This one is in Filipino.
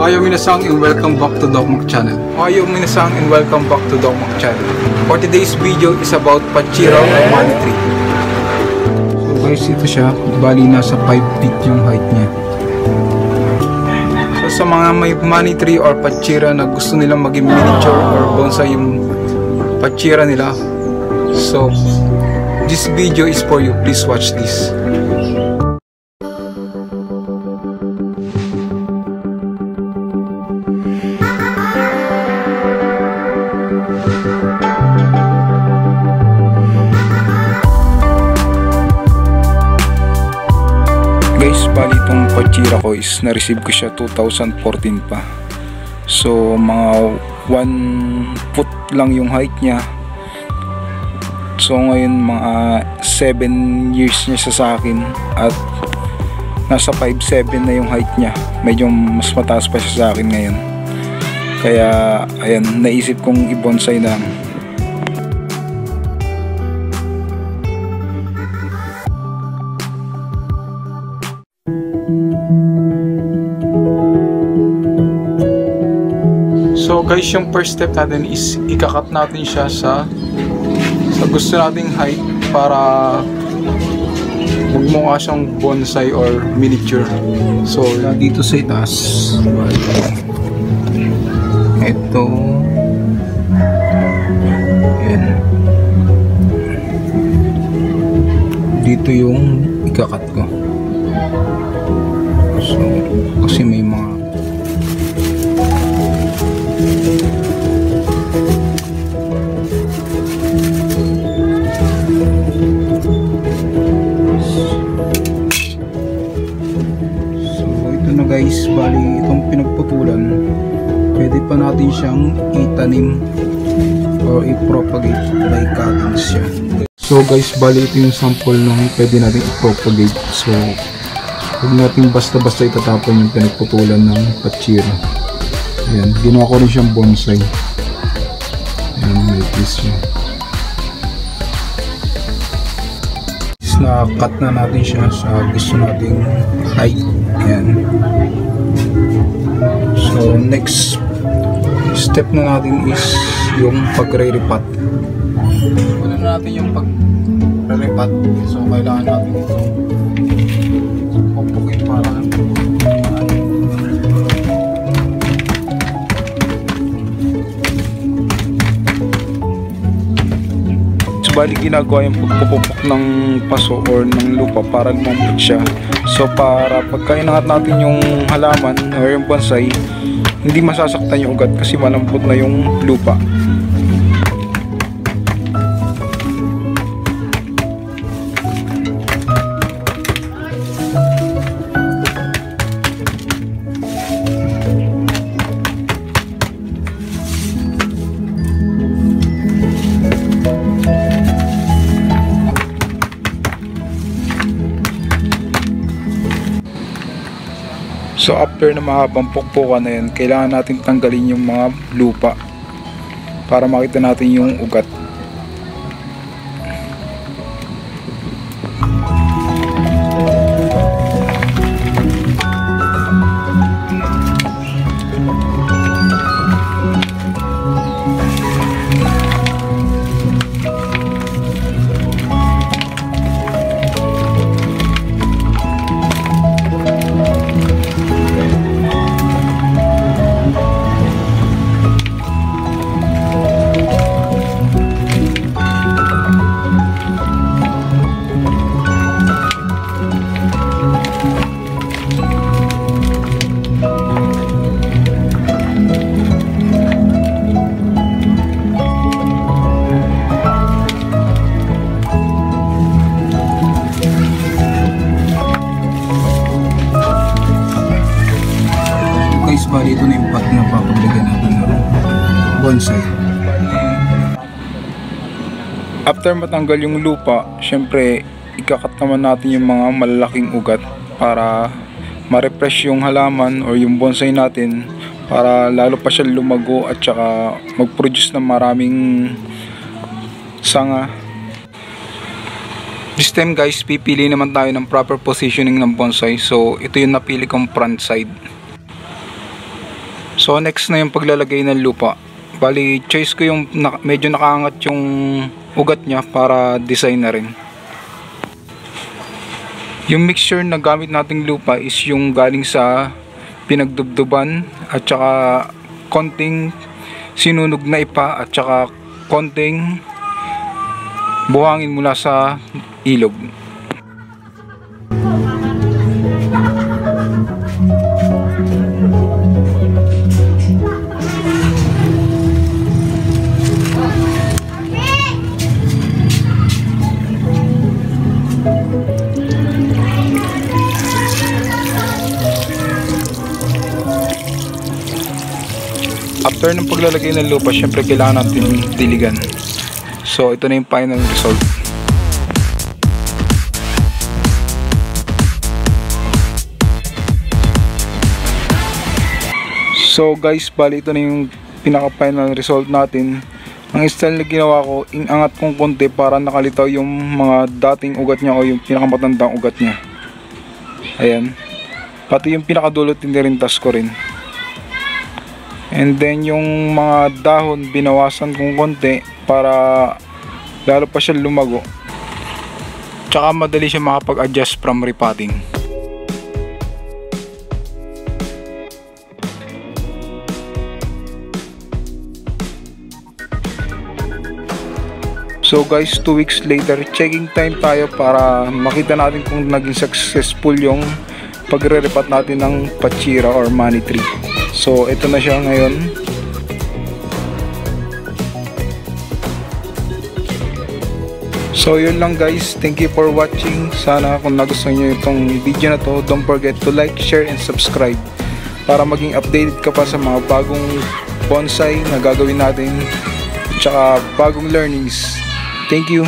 Ohayo minasang and welcome back to Dokmak channel. Ohayo minasang and welcome back to Dokmak channel. For today's video is about Pachira or money tree. So guys, ito siya. Bali nasa 5 feet yung height niya. So sa mga may money tree or Pachira na gusto nilang maging miniature or bonsai yung Pachira nila, so this video is for you. Please watch this. Guys, bali itong Pachira ko is na-receive ko siya 2014 pa. So mga 1 foot lang yung height niya. So ngayon mga 7 years niya sa akin at nasa 5'7" na yung height niya. Medyo mas mataas pa siya sa akin ngayon. Kaya ayan, naisip kong i-bonsai na. So guys, yung first step natin is ikakat natin siya sa gusto nating height para magmukha siyang bonsai or miniature. So dito sa itaas, ito, yan, dito yung ikakat ko. So kasi may mga guys, bali itong pinagputulan, pwede pa natin siyang itanim or i-propagate by cutting siya. So guys, bali ito yung sample ng pwede natin i-propagate. So huwag natin basta-basta itatapon yung pinagputulan ng Pachira. Ayan, ginawa ko rin siyang bonsai. Ayan, like this siya. Na-cut na natin siya sa gusto nating height. Ayan. So next step na natin is yung pagre-repat. Una na natin yung pagre-repat. So kailangan natin ito pupukin para bali ginagawa yung pagpupupok ng paso or ng lupa para lumambot siya. So para pagka inangat natin yung halaman or yung bonsai, hindi masasaktan yung ugat kasi malambot na yung lupa. So after na mahabang pukpukan na yan, kailangan natin tanggalin yung mga lupa para makita natin yung ugat. Bali ito na yung pot na papaglagyan natin ng bonsai. After matanggal yung lupa, syempre ikakat naman natin yung mga malalaking ugat para ma-refresh yung halaman or yung bonsai natin para lalo pa siya lumago at saka mag-produce ng maraming sanga. This time guys, pipili naman tayo ng proper positioning ng bonsai. So ito yung napili kong front side. So next na yung paglalagay ng lupa. Bali choice ko yung medyo nakaangat yung ugat niya para design na rin. Yung mixture na gamit nating lupa is yung galing sa pinagdubduban at saka konting sinunog na ipa at saka konting buhangin mula sa ilog. After ng paglalagay ng lupa, syempre kailangan natin diligan. So ito na yung final result. So guys, bali ito na yung pinaka final result natin. Ang style na ginawa ko, inangat kong konti para nakalitaw yung mga dating ugat niya o yung pinakamatandang ugat niya. Ayan. Pati yung pinakadulot tinirintas ko rin. And then yung mga dahon binawasan kong konti para lalo pa siya lumago. Tsaka madali siya makapag-adjust from repotting. So guys, 2 weeks later, checking time tayo para makita natin kung naging successful yung pagre-repot natin ng pachira or money tree. So ito na siya ngayon. So yun lang guys, thank you for watching. Sana kung nagustuhan nyo itong video na to, don't forget to like, share, and subscribe para maging updated ka pa sa mga bagong bonsai na gagawin natin at saka bagong learnings. Thank you.